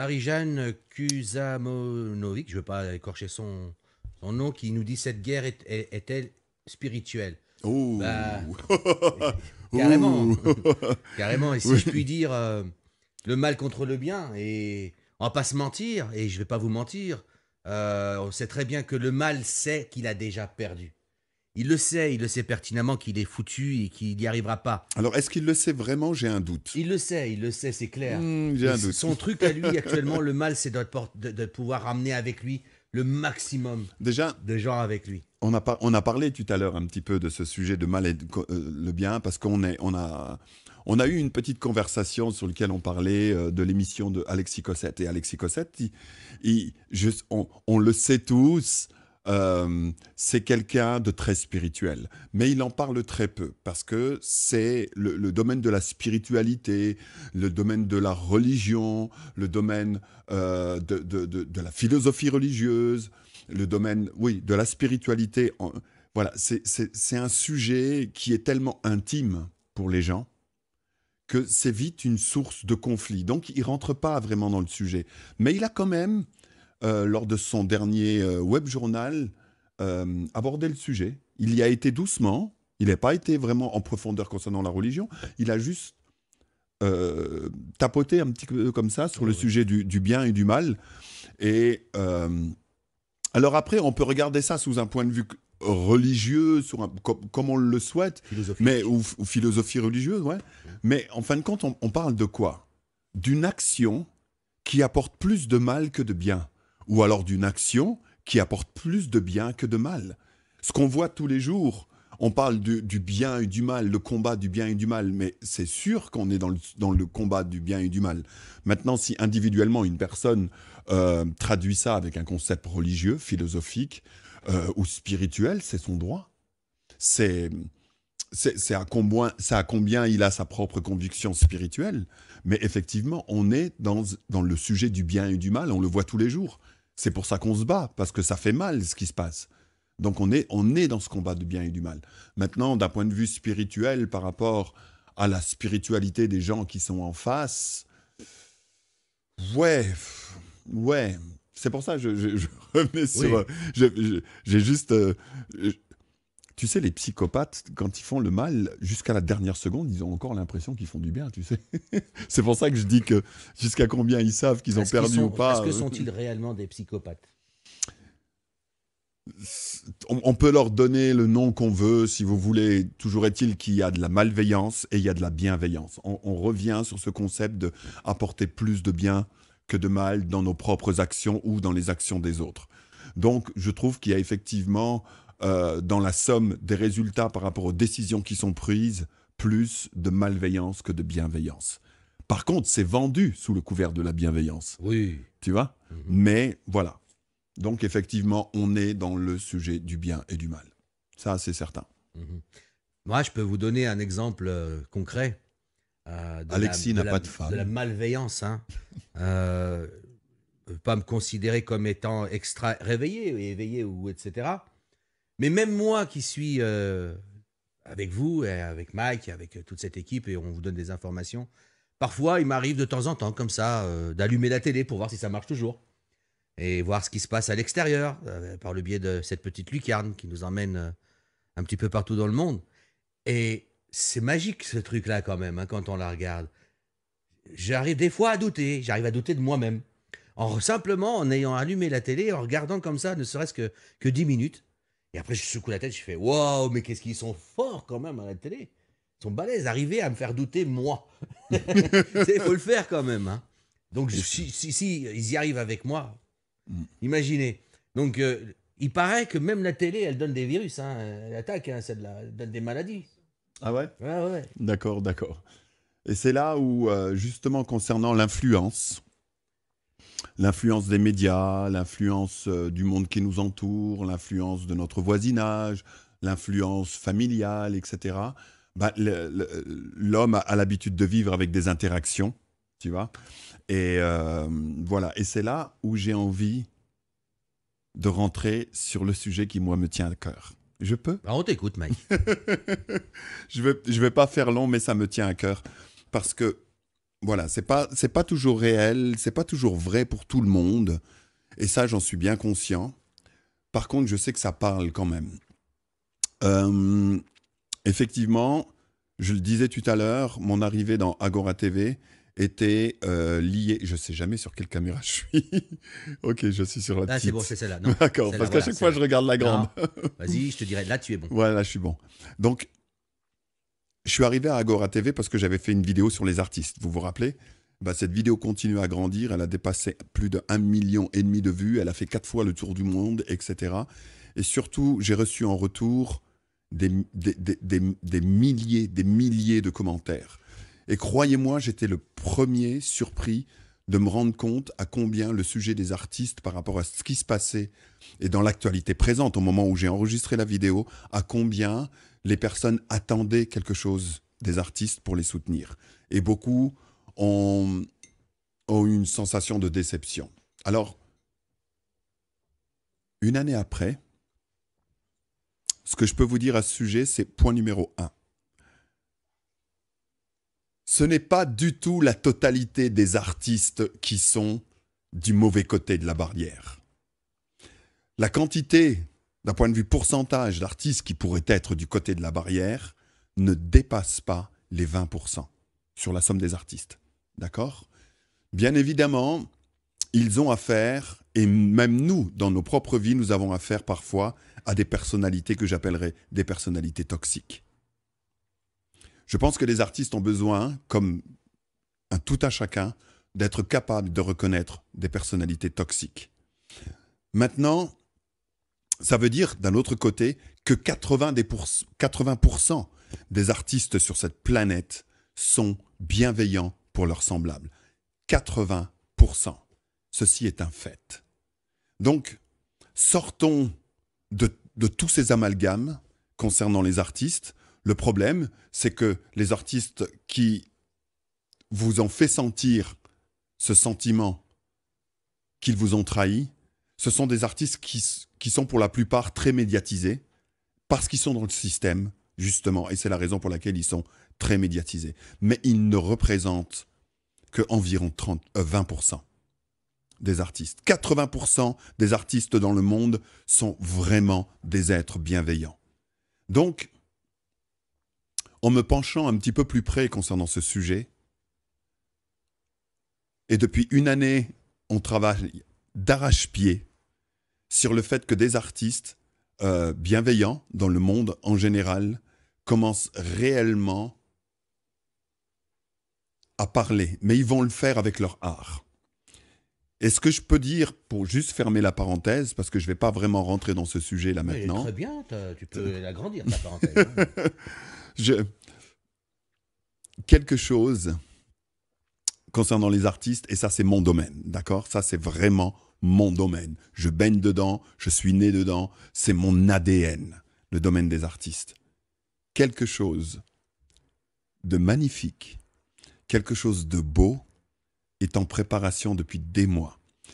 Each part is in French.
Marie-Jeanne Kusamonovic, je ne veux pas écorcher son nom, qui nous dit cette guerre est-elle spirituelle? Bah, Ouh. carrément, Ouh. carrément. Et si Oui. je puis dire, le mal contre le bien, et on va pas se mentir, et je vais pas vous mentir, on sait très bien que le mal sait qu'il a déjà perdu. Il le sait pertinemment qu'il est foutu et qu'il n'y arrivera pas. Alors, est-ce qu'il le sait vraiment? J'ai un doute. Il le sait, c'est clair. J'ai Et un doute. son truc à lui actuellement, le mal, c'est de pouvoir ramener avec lui le maximum Déjà, de gens avec lui. on a parlé tout à l'heure un petit peu de ce sujet de mal et le bien, parce on a eu une petite conversation sur laquelle on parlait de l'émission de Alexis Cossette. Et Alexis Cossette, on le sait tous, c'est quelqu'un de très spirituel. Mais il en parle très peu, parce que c'est le domaine de la spiritualité, le domaine de la religion, le domaine de la philosophie religieuse, le domaine, oui, de la spiritualité. Voilà, c'est un sujet qui est tellement intime pour les gens que c'est vite une source de conflit. Donc, il rentre pas vraiment dans le sujet. Mais il a quand même, lors de son dernier web journal, abordé le sujet. Il y a été doucement. Il n'a pas été vraiment en profondeur concernant la religion. Il a juste tapoté un petit peu comme ça sur le sujet du bien et du mal. Et alors après, on peut regarder ça sous un point de vue religieux, comme on le souhaite, Philosophique. ou philosophie religieuse, ouais. Mais en fin de compte, on parle de quoi? D'une action qui apporte plus de mal que de bien. Ou alors d'une action qui apporte plus de bien que de mal. Ce qu'on voit tous les jours, on parle du bien et du mal, le combat du bien et du mal, mais c'est sûr qu'on est dans le combat du bien et du mal. Maintenant, si individuellement une personne traduit ça avec un concept religieux, philosophique ou spirituel, c'est son droit. C'est à combien il a sa propre conviction spirituelle. Mais effectivement, on est dans le sujet du bien et du mal, on le voit tous les jours. C'est pour ça qu'on se bat, parce que ça fait mal ce qui se passe. Donc on est dans ce combat du bien et du mal. Maintenant, d'un point de vue spirituel, par rapport à la spiritualité des gens qui sont en face, ouais, ouais. C'est pour ça que je remets sur... Oui. J'ai juste... tu sais, les psychopathes, quand ils font le mal, jusqu'à la dernière seconde, ils ont encore l'impression qu'ils font du bien, tu sais. C'est pour ça que je dis que jusqu'à combien ils savent qu'ils ont perdu ou Est-ce pas. que sont-ils réellement des psychopathes? On peut leur donner le nom qu'on veut, si vous voulez. Toujours est-il qu'il y a de la malveillance et il y a de la bienveillance. On revient sur ce concept de apporter plus de bien que de mal dans nos propres actions ou dans les actions des autres. Donc, je trouve qu'il y a effectivement, dans la somme des résultats par rapport aux décisions qui sont prises, plus de malveillance que de bienveillance. Par contre, c'est vendu sous le couvert de la bienveillance. Oui. Tu vois? Mhm. Mais voilà. Donc, effectivement, on est dans le sujet du bien et du mal. Ça, c'est certain. Mhm. Moi, je peux vous donner un exemple concret Alexis n'a pas de de la femme. malveillance. Hein. Euh, pas me considérer comme étant extra réveillé, éveillé ou etc. Mais même moi qui suis avec vous, et avec Mike, et avec toute cette équipe, et on vous donne des informations, parfois il m'arrive de temps en temps, comme ça, d'allumer la télé pour voir si ça marche toujours. Et voir ce qui se passe à l'extérieur, par le biais de cette petite lucarne qui nous emmène un petit peu partout dans le monde. Et c'est magique ce truc-là quand même, hein, quand on la regarde. J'arrive des fois à douter, j'arrive à douter de moi-même. Simplement en ayant allumé la télé, en regardant comme ça, ne serait-ce que 10 minutes. Et après, je secoue la tête, je fais waouh, mais qu'est-ce qu'ils sont forts quand même à la télé. Ils sont balèzes, arriver à me faire douter moi. Il faut le faire quand même. Hein. Donc, Et c'est- si ils y arrivent avec moi, Mm. imaginez. Donc, il paraît que même la télé, elle donne des virus. Hein. Elle attaque, hein, elle donne des maladies. Ah ouais? Ouais, ouais, ouais. D'accord, d'accord. Et c'est là où, justement, concernant l'influence des médias, l'influence du monde qui nous entoure, l'influence de notre voisinage, l'influence familiale, etc., bah, l'homme a l'habitude de vivre avec des interactions, tu vois. Et voilà. Et c'est là où j'ai envie de rentrer sur le sujet qui, moi, me tient à cœur. Je peux? Alors, on t'écoute, Mike. Je vais pas faire long, mais ça me tient à cœur. Parce que voilà, c'est pas toujours réel, c'est pas toujours vrai pour tout le monde. Et ça, j'en suis bien conscient. Par contre, je sais que ça parle quand même. Euh, Effectivement, je le disais tout à l'heure, mon arrivée dans Agora TV était liée. Je ne sais jamais sur quelle caméra je suis. Ok, je suis sur la Ah, c'est petite. bon, c'est celle-là. Non, D'accord, celle-là, parce qu'à voilà, chaque fois, celle-là. je regarde la grande. Non, vas-y, je te dirai, là, tu es bon. Voilà, je suis bon. Donc, je suis arrivé à Agora TV parce que j'avais fait une vidéo sur les artistes. Vous vous rappelez? Bah, cette vidéo continue à grandir. Elle a dépassé plus de 1,5 million de vues. Elle a fait 4 fois le tour du monde, etc. Et surtout, j'ai reçu en retour des milliers de commentaires. Et croyez-moi, j'étais le premier surpris de me rendre compte à combien le sujet des artistes par rapport à ce qui se passait et dans l'actualité présente, au moment où j'ai enregistré la vidéo, à combien les personnes attendaient quelque chose des artistes pour les soutenir. Et beaucoup ont eu une sensation de déception. Alors, une année après, ce que je peux vous dire à ce sujet, c'est point numéro 1. Ce n'est pas du tout la totalité des artistes qui sont du mauvais côté de la barrière. La quantité, d'un point de vue pourcentage d'artistes qui pourraient être du côté de la barrière, ne dépasse pas les 20% sur la somme des artistes. D'accord ? Bien évidemment, ils ont affaire, et même nous, dans nos propres vies, nous avons affaire parfois à des personnalités que j'appellerais des personnalités toxiques. Je pense que les artistes ont besoin, comme un tout à chacun, d'être capables de reconnaître des personnalités toxiques. Maintenant, ça veut dire, d'un autre côté, que 80% des artistes sur cette planète sont bienveillants pour leurs semblables. 80%. Ceci est un fait. Donc, sortons de tous ces amalgames concernant les artistes. Le problème, c'est que les artistes qui vous ont fait sentir ce sentiment qu'ils vous ont trahi, ce sont des artistes qui sont pour la plupart très médiatisés, parce qu'ils sont dans le système, justement, et c'est la raison pour laquelle ils sont très médiatisés. Mais ils ne représentent qu'environ 20% des artistes. 80% des artistes dans le monde sont vraiment des êtres bienveillants. Donc, en me penchant un petit peu plus près concernant ce sujet, et depuis une année, on travaille d'arrache-pied sur le fait que des artistes bienveillants dans le monde en général commencent réellement à parler, mais ils vont le faire avec leur art. Et ce que je peux dire, pour juste fermer la parenthèse, parce que je ne vais pas vraiment rentrer dans ce sujet là maintenant. Très bien, tu peux l'agrandir ta parenthèse. Hein. Quelque chose concernant les artistes, et ça c'est mon domaine, d'accord ? Ça c'est vraiment mon domaine. Je baigne dedans, je suis né dedans, c'est mon ADN, le domaine des artistes. Quelque chose de magnifique, quelque chose de beau est en préparation depuis des mois. De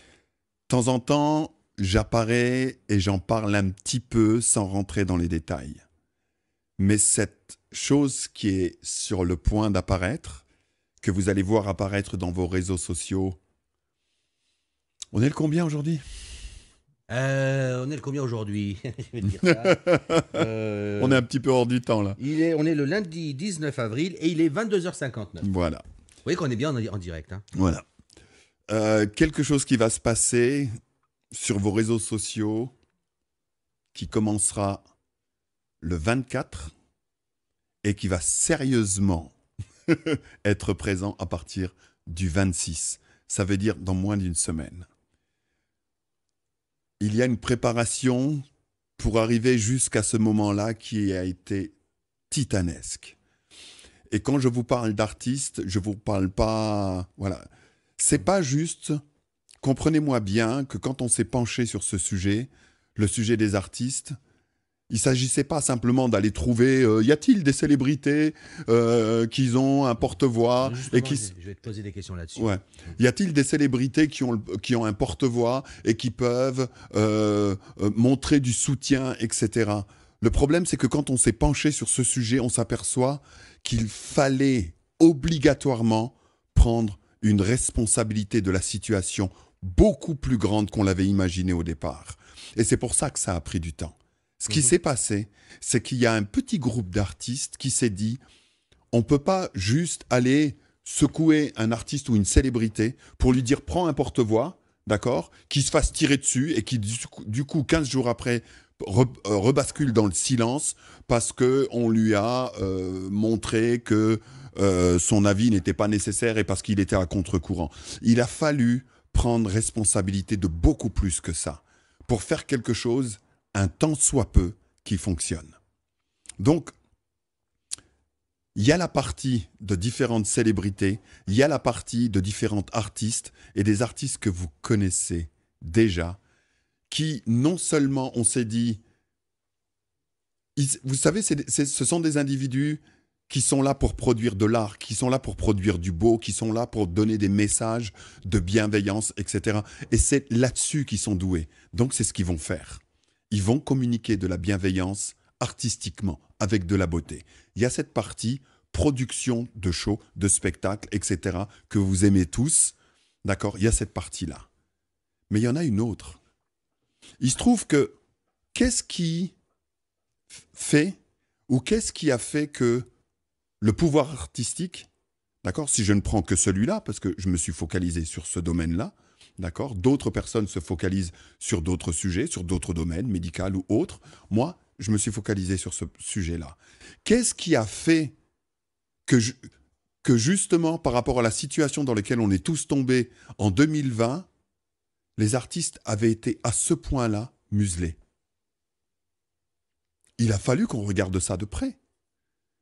temps en temps, j'apparais et j'en parle un petit peu sans rentrer dans les détails. Mais cette chose qui est sur le point d'apparaître, que vous allez voir apparaître dans vos réseaux sociaux, on est le combien aujourd'hui ? On est le combien aujourd'hui? Je vais te dire ça. On est un petit peu hors du temps là. On est le lundi 19 avril et il est 22h59. Voilà. Vous voyez qu'on est bien en direct. Hein. Voilà. Quelque chose qui va se passer sur vos réseaux sociaux qui commencera le 24 et qui va sérieusement être présent à partir du 26. Ça veut dire dans moins d'une semaine. Il y a une préparation pour arriver jusqu'à ce moment-là qui a été titanesque. Et quand je vous parle d'artistes, je ne vous parle pas... Voilà. C'est pas juste... Comprenez-moi bien que quand on s'est penché sur ce sujet, le sujet des artistes, il ne s'agissait pas simplement d'aller trouver y a-t-il des célébrités qui ont un porte-voix et qui... Je vais te poser des questions là-dessus. Ouais. Y a-t-il des célébrités qui ont un porte-voix et qui peuvent montrer du soutien, etc. Le problème, c'est que quand on s'est penché sur ce sujet, on s'aperçoit qu'il fallait obligatoirement prendre une responsabilité de la situation beaucoup plus grande qu'on l'avait imaginé au départ. Et c'est pour ça que ça a pris du temps. Ce qui s'est passé, c'est qu'il y a un petit groupe d'artistes qui s'est dit, on ne peut pas juste aller secouer un artiste ou une célébrité pour lui dire prends un porte-voix, d'accord, qui se fasse tirer dessus et qui du coup 15 jours après rebascule dans le silence parce qu'on lui a montré que son avis n'était pas nécessaire et parce qu'il était à contre-courant. Il a fallu prendre responsabilité de beaucoup plus que ça pour faire quelque chose, un tant soit peu, qui fonctionne. Donc, il y a la partie de différentes célébrités, il y a la partie de différents artistes et des artistes que vous connaissez déjà, qui non seulement on s'est dit, vous savez, ce sont des individus qui sont là pour produire de l'art, qui sont là pour produire du beau, qui sont là pour donner des messages de bienveillance, etc. Et c'est là-dessus qu'ils sont doués. Donc c'est ce qu'ils vont faire. Ils vont communiquer de la bienveillance artistiquement, avec de la beauté. Il y a cette partie production de shows, de spectacles, etc. que vous aimez tous. D'accord ? Il y a cette partie-là. Mais il y en a une autre. Il se trouve que qu'est-ce qui fait ou qu'est-ce qui a fait que le pouvoir artistique, d'accord, si je ne prends que celui-là, parce que je me suis focalisé sur ce domaine-là, d'accord, d'autres personnes se focalisent sur d'autres sujets, sur d'autres domaines, médical ou autres. Moi, je me suis focalisé sur ce sujet-là. Qu'est-ce qui a fait que justement, par rapport à la situation dans laquelle on est tous tombés en 2020, les artistes avaient été à ce point-là muselés? Il a fallu qu'on regarde ça de près.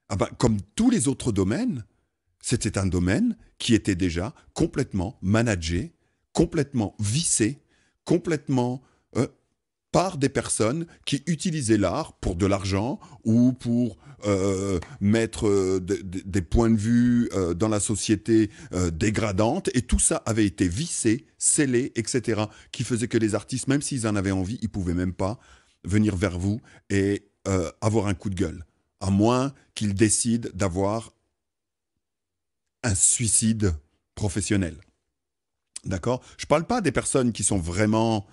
Ah ben, comme tous les autres domaines, c'était un domaine qui était déjà complètement managé, complètement vissé, complètement par des personnes qui utilisaient l'art pour de l'argent ou pour mettre des points de vue dans la société dégradante. Et tout ça avait été vissé, scellé, etc. qui faisait que les artistes, même s'ils en avaient envie, ils ne pouvaient même pas venir vers vous et avoir un coup de gueule. À moins qu'ils décident d'avoir un suicide professionnel. D'accord ? Je ne parle pas des personnes qui sont vraiment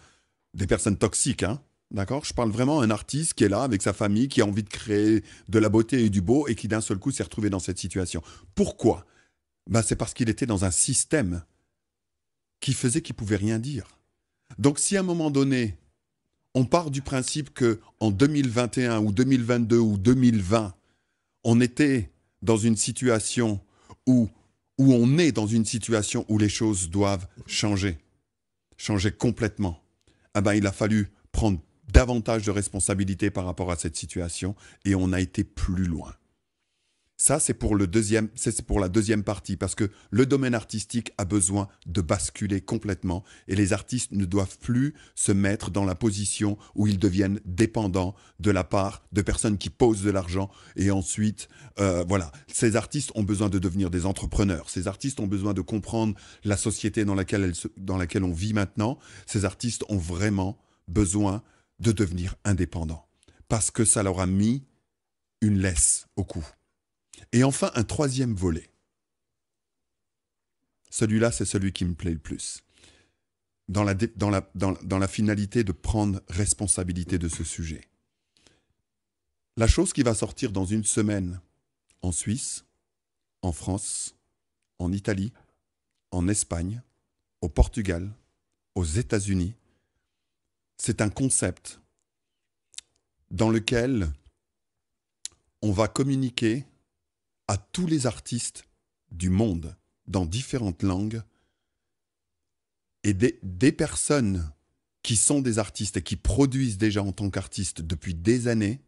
des personnes toxiques, hein. D'accord ? Je parle vraiment d'un artiste qui est là avec sa famille, qui a envie de créer de la beauté et du beau et qui d'un seul coup s'est retrouvé dans cette situation. Pourquoi ? Ben, c'est parce qu'il était dans un système qui faisait qu'il ne pouvait rien dire. Donc si à un moment donné, on part du principe qu'en 2021 ou 2022 ou 2020, on était dans une situation où on est dans une situation où les choses doivent changer complètement, eh ben, il a fallu prendre davantage de responsabilités par rapport à cette situation et on a été plus loin. Ça, c'est pour la deuxième partie, parce que le domaine artistique a besoin de basculer complètement et les artistes ne doivent plus se mettre dans la position où ils deviennent dépendants de la part de personnes qui posent de l'argent et ensuite, voilà. Ces artistes ont besoin de devenir des entrepreneurs. Ces artistes ont besoin de comprendre la société dans laquelle on vit maintenant. Ces artistes ont vraiment besoin de devenir indépendants parce que ça leur a mis une laisse au cou. Et enfin, un troisième volet. Celui-là, c'est celui qui me plaît le plus. Dans la finalité de prendre responsabilité de ce sujet. La chose qui va sortir dans une semaine en Suisse, en France, en Italie, en Espagne, au Portugal, aux États-Unis, c'est un concept dans lequel on va communiquer à tous les artistes du monde, dans différentes langues, et des personnes qui sont des artistes et qui produisent déjà en tant qu'artistes depuis des années,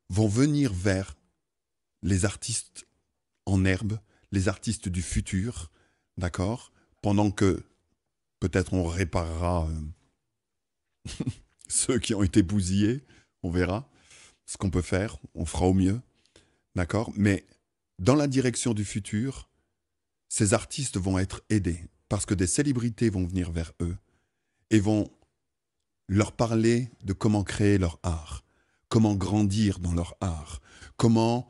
vont venir vers les artistes en herbe, les artistes du futur, d'accord ? Pendant que peut-être on réparera ceux qui ont été bousillés, on verra ce qu'on peut faire, on fera au mieux. D'accord ? Mais dans la direction du futur, ces artistes vont être aidés parce que des célébrités vont venir vers eux et vont leur parler de comment créer leur art, comment grandir dans leur art, comment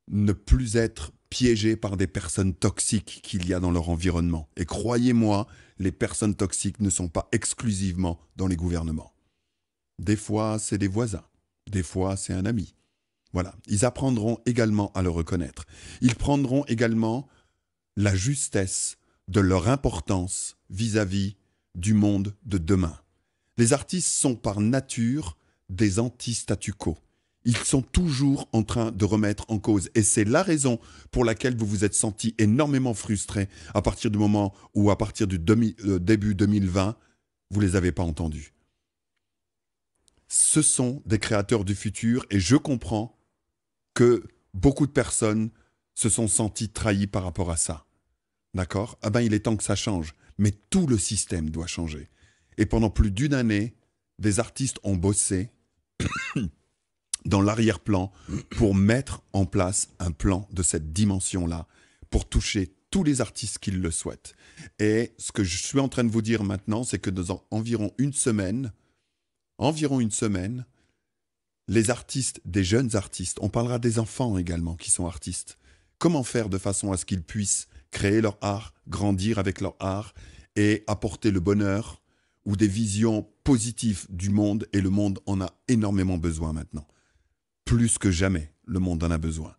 ne plus être piégés par des personnes toxiques qu'il y a dans leur environnement. Et croyez-moi, les personnes toxiques ne sont pas exclusivement dans les gouvernements. Des fois, c'est des voisins. Des fois, c'est un ami. Voilà. Ils apprendront également à le reconnaître. Ils prendront également la justesse de leur importance vis-à-vis du monde de demain. Les artistes sont par nature des anti-statu quo. Ils sont toujours en train de remettre en cause. Et c'est la raison pour laquelle vous vous êtes senti énormément frustré à partir du moment où, à partir du début 2020, vous ne les avez pas entendus. Ce sont des créateurs du futur et je comprends que beaucoup de personnes se sont senties trahies par rapport à ça. D'accord ? Ah ben, il est temps que ça change. Mais tout le système doit changer. Et pendant plus d'une année, des artistes ont bossé dans l'arrière-plan pour mettre en place un plan de cette dimension-là, pour toucher tous les artistes qui le souhaitent. Et ce que je suis en train de vous dire maintenant, c'est que dans environ une semaine, les artistes, des jeunes artistes, on parlera des enfants également qui sont artistes, comment faire de façon à ce qu'ils puissent créer leur art, grandir avec leur art et apporter le bonheur ou des visions positives du monde, et le monde en a énormément besoin maintenant. Plus que jamais, le monde en a besoin.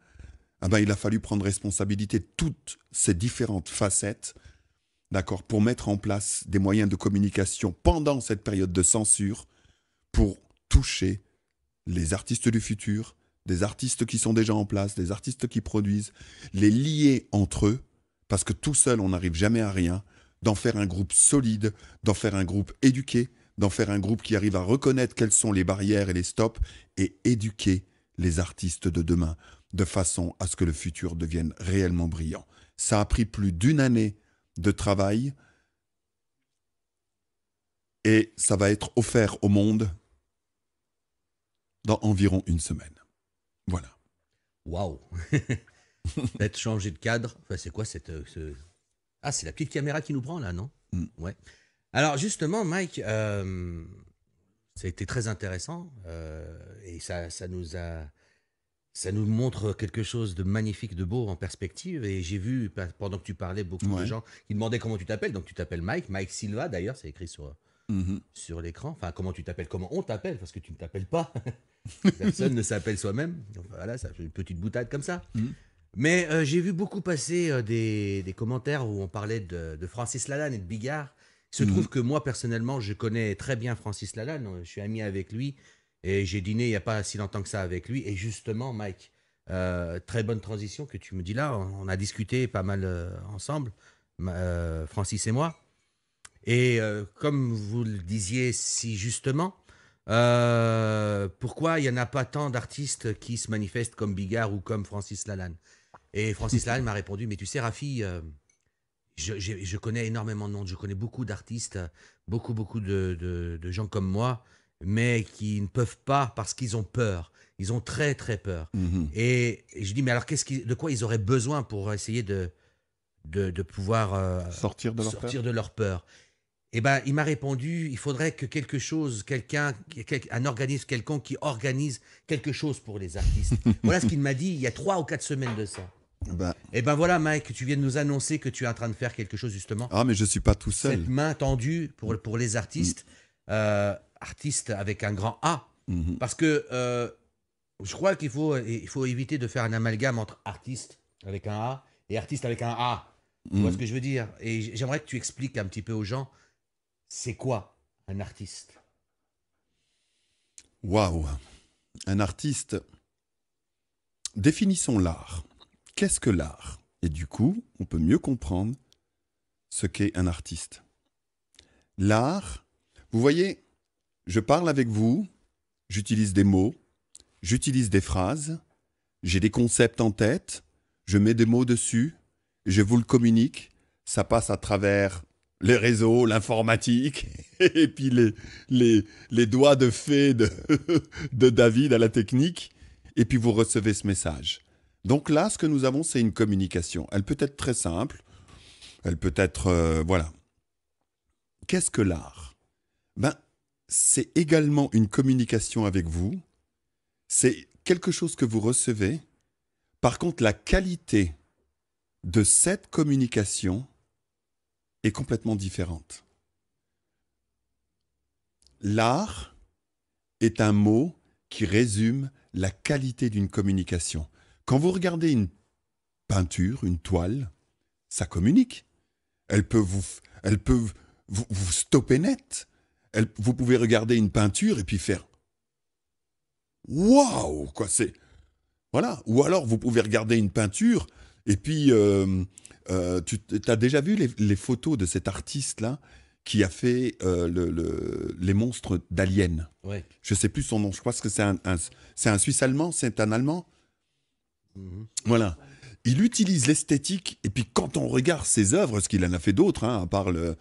Ah ben, il a fallu prendre responsabilité de toutes ces différentes facettes, d'accord, pour mettre en place des moyens de communication pendant cette période de censure pour toucher les artistes du futur, des artistes qui sont déjà en place, des artistes qui produisent, les lier entre eux, parce que tout seul, on n'arrive jamais à rien, d'en faire un groupe solide, d'en faire un groupe éduqué, d'en faire un groupe qui arrive à reconnaître quelles sont les barrières et les stops, et éduquer les artistes de demain, de façon à ce que le futur devienne réellement brillant. Ça a pris plus d'une année de travail, et ça va être offert au monde dans environ une semaine. Voilà. Waouh. Peut-être changer de cadre. Enfin, c'est quoi Ah, c'est la petite caméra qui nous prend là, non? Ouais. Alors justement, Mike, ça a été très intéressant et ça nous montre quelque chose de magnifique, de beau en perspective. Et j'ai vu, pendant que tu parlais, beaucoup de gens qui demandaient comment tu t'appelles. Donc tu t'appelles Mike Silva d'ailleurs, c'est écrit sur l'écran. Enfin, comment tu t'appelles, comment on t'appelle, parce que tu ne t'appelles pas. Personne ne s'appelle soi-même. Voilà, ça fait une petite boutade comme ça. Mais j'ai vu beaucoup passer des commentaires où on parlait de Francis Lalanne et de Bigard. Il se trouve que moi, personnellement, je connais très bien Francis Lalanne. Je suis ami avec lui et j'ai dîné il n'y a pas si longtemps que ça avec lui. Et justement, Mike, très bonne transition que tu me dis là. On a discuté pas mal ensemble, Francis et moi. Et comme vous le disiez si justement, pourquoi il n'y en a pas tant d'artistes qui se manifestent comme Bigard ou comme Francis Lalanne? Et Francis Lalanne m'a répondu, mais tu sais, Rafi, je connais énormément de monde, je connais beaucoup d'artistes, beaucoup de gens comme moi, mais qui ne peuvent pas parce qu'ils ont peur. Ils ont très, très peur. Et je dis, mais alors, de quoi ils auraient besoin pour essayer de pouvoir sortir de leur peur? Eh ben, il m'a répondu, il faudrait que un organisme quelconque qui organise quelque chose pour les artistes. Voilà ce qu'il m'a dit il y a 3 ou 4 semaines de ça. Et ben voilà, Mike, tu viens de nous annoncer que tu es en train de faire quelque chose justement. Ah, mais je ne suis pas tout seul. Cette main tendue pour les artistes, artistes avec un grand A. Parce que je crois qu'il faut éviter de faire un amalgame entre artiste avec un A et artiste avec un A. Tu vois ce que je veux dire? Et j'aimerais que tu expliques un petit peu aux gens, c'est quoi un artiste? Waouh! Un artiste, définissons l'art. Qu'est-ce que l'art? Et du coup, on peut mieux comprendre ce qu'est un artiste. L'art, vous voyez, je parle avec vous, j'utilise des mots, j'utilise des phrases, j'ai des concepts en tête, je mets des mots dessus, je vous le communique, ça passe à travers les réseaux, l'informatique, et puis les doigts de fée de David à la technique, et puis vous recevez ce message. Donc là, ce que nous avons, c'est une communication. Elle peut être très simple, elle peut être... voilà. Qu'est-ce que l'art? C'est également une communication avec vous, c'est quelque chose que vous recevez. Par contre, la qualité de cette communication est complètement différente. L'art est un mot qui résume la qualité d'une communication. Quand vous regardez une peinture, une toile, ça communique. Elle peut vous stopper net. Vous pouvez regarder une peinture et puis faire waouh, quoi, c'est. Voilà. Ou alors vous pouvez regarder une peinture et puis tu as déjà vu les photos de cet artiste-là qui a fait les monstres d'Alien. Ouais. Je ne sais plus son nom, je crois que c'est un Suisse-Allemand, c'est un Allemand. Voilà. Il utilise l'esthétique, et puis quand on regarde ses œuvres, ce qu'il en a fait d'autres, hein, à part le...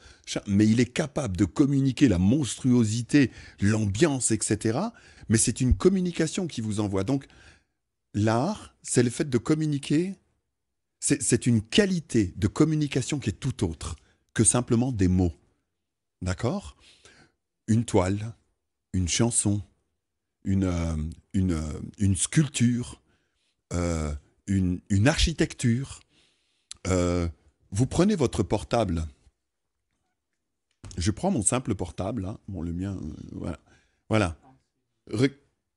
Mais il est capable de communiquer la monstruosité, l'ambiance, etc. Mais c'est une communication qui vous envoie. Donc, l'art, c'est le fait de communiquer, c'est une qualité de communication qui est tout autre que simplement des mots. D'accord ? Une toile, une chanson, une sculpture, une architecture. Vous prenez votre portable. Je prends mon simple portable, hein. Bon, le mien, voilà.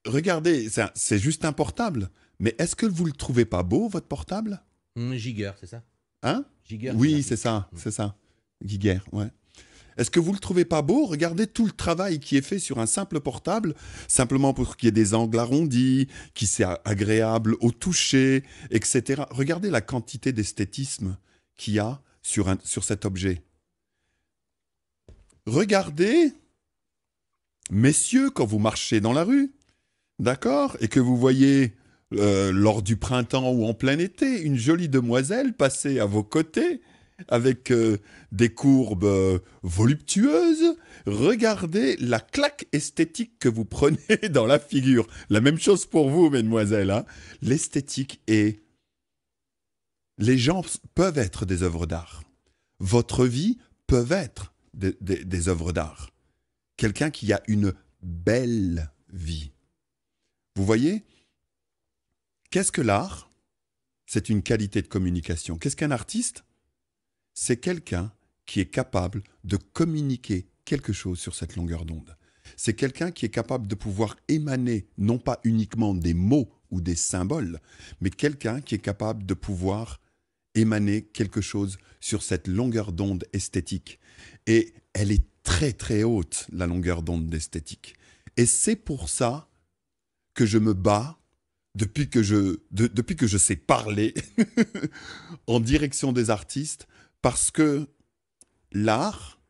Regardez, c'est juste un portable. Mais est-ce que vous ne le trouvez pas beau, votre portable ? Giger, c'est ça ? Hein ? Giger. Oui, c'est ça. Giger, ouais. Est-ce que vous ne le trouvez pas beau ? Regardez tout le travail qui est fait sur un simple portable, simplement pour qu'il y ait des angles arrondis, qu'il soit agréable au toucher, etc. Regardez la quantité d'esthétisme qu'il y a sur cet objet. Regardez, messieurs, quand vous marchez dans la rue, d'accord ? Et que vous voyez, lors du printemps ou en plein été, une jolie demoiselle passer à vos côtés, avec des courbes voluptueuses, regardez la claque esthétique que vous prenez dans la figure. La même chose pour vous, mesdemoiselles. Hein. L'esthétique est... Les gens peuvent être des œuvres d'art. Votre vie peut être des œuvres d'art. Quelqu'un qui a une belle vie. Vous voyez ? Qu'est-ce que l'art ? C'est une qualité de communication. Qu'est-ce qu'un artiste ? C'est quelqu'un qui est capable de communiquer quelque chose sur cette longueur d'onde. C'est quelqu'un qui est capable de pouvoir émaner non pas uniquement des mots ou des symboles, mais quelqu'un qui est capable de pouvoir émaner quelque chose sur cette longueur d'onde esthétique. Et elle est très très haute, la longueur d'onde esthétique. Et c'est pour ça que je me bats depuis que je sais parler en direction des artistes, parce que l'art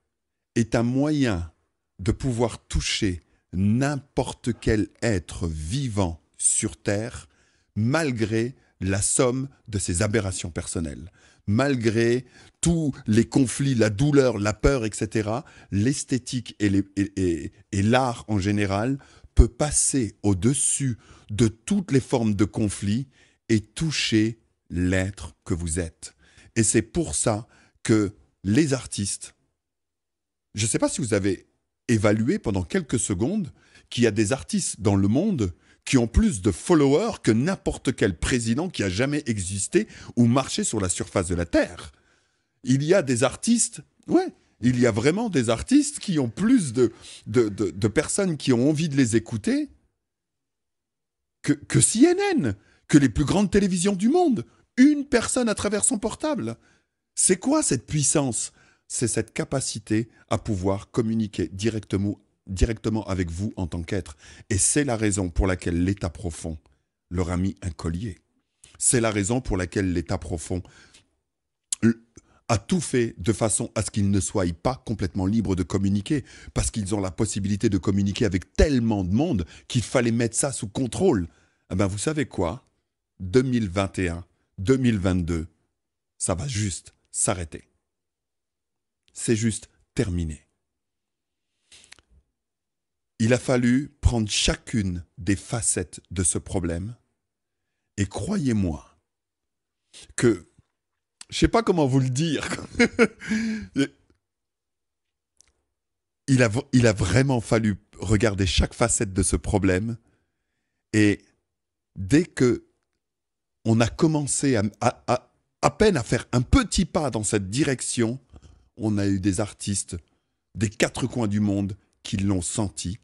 est un moyen de pouvoir toucher n'importe quel être vivant sur Terre, malgré la somme de ses aberrations personnelles. Malgré tous les conflits, la douleur, la peur, etc., l'esthétique et l'art en général peut passer au-dessus de toutes les formes de conflits et toucher l'être que vous êtes. Et c'est pour ça que les artistes, je ne sais pas si vous avez évalué pendant quelques secondes qu'il y a des artistes dans le monde qui ont plus de followers que n'importe quel président qui a jamais existé ou marché sur la surface de la Terre. Il y a des artistes, il y a vraiment des artistes qui ont plus de personnes qui ont envie de les écouter que CNN, que les plus grandes télévisions du monde. Une personne à travers son portable. C'est quoi cette puissance ? C'est cette capacité à pouvoir communiquer directement avec vous en tant qu'être. Et c'est la raison pour laquelle l'état profond leur a mis un collier. C'est la raison pour laquelle l'état profond a tout fait de façon à ce qu'ils ne soient pas complètement libres de communiquer, parce qu'ils ont la possibilité de communiquer avec tellement de monde qu'il fallait mettre ça sous contrôle. Eh bien, vous savez quoi ? 2021, 2022, ça va juste s'arrêter. C'est juste terminé. Il a fallu prendre chacune des facettes de ce problème, et croyez-moi que, je ne sais pas comment vous le dire, il a vraiment fallu regarder chaque facette de ce problème, et dès que on a commencé à peine à faire un petit pas dans cette direction, on a eu des artistes des quatre coins du monde qui l'ont senti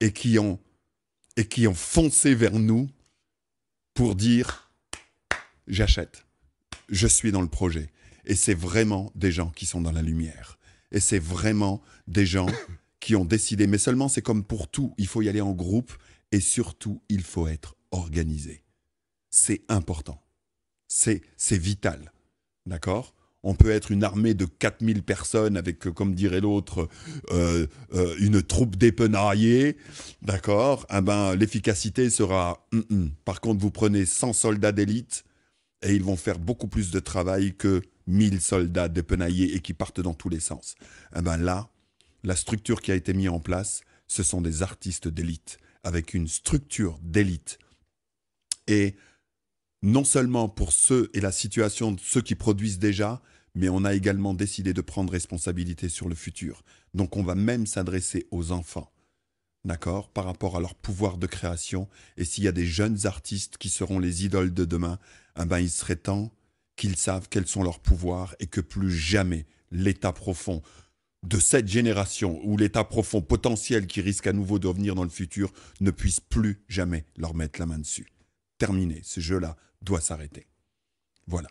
et qui ont foncé vers nous pour dire « j'achète, je suis dans le projet ». Et c'est vraiment des gens qui sont dans la lumière. Et c'est vraiment des gens qui ont décidé. Mais seulement, c'est comme pour tout, il faut y aller en groupe et surtout, il faut être organisé. C'est important. C'est vital. D'accord ? On peut être une armée de 4000 personnes avec, comme dirait l'autre, une troupe d'épenaillés. D'accord ? Ah ben, l'efficacité sera... Par contre, vous prenez 100 soldats d'élite et ils vont faire beaucoup plus de travail que 1000 soldats dépenaillés et qui partent dans tous les sens. Ah ben là, la structure qui a été mise en place, ce sont des artistes d'élite, avec une structure d'élite. Et non seulement pour ceux et la situation de ceux qui produisent déjà, mais on a également décidé de prendre responsabilité sur le futur. Donc on va même s'adresser aux enfants, d'accord, par rapport à leur pouvoir de création. Et s'il y a des jeunes artistes qui seront les idoles de demain, eh ben, il serait temps qu'ils savent quels sont leurs pouvoirs et que plus jamais l'état profond de cette génération ou l'état profond potentiel qui risque à nouveau de revenir dans le futur ne puisse plus jamais leur mettre la main dessus. Terminé, ce jeu-là doit s'arrêter. Voilà.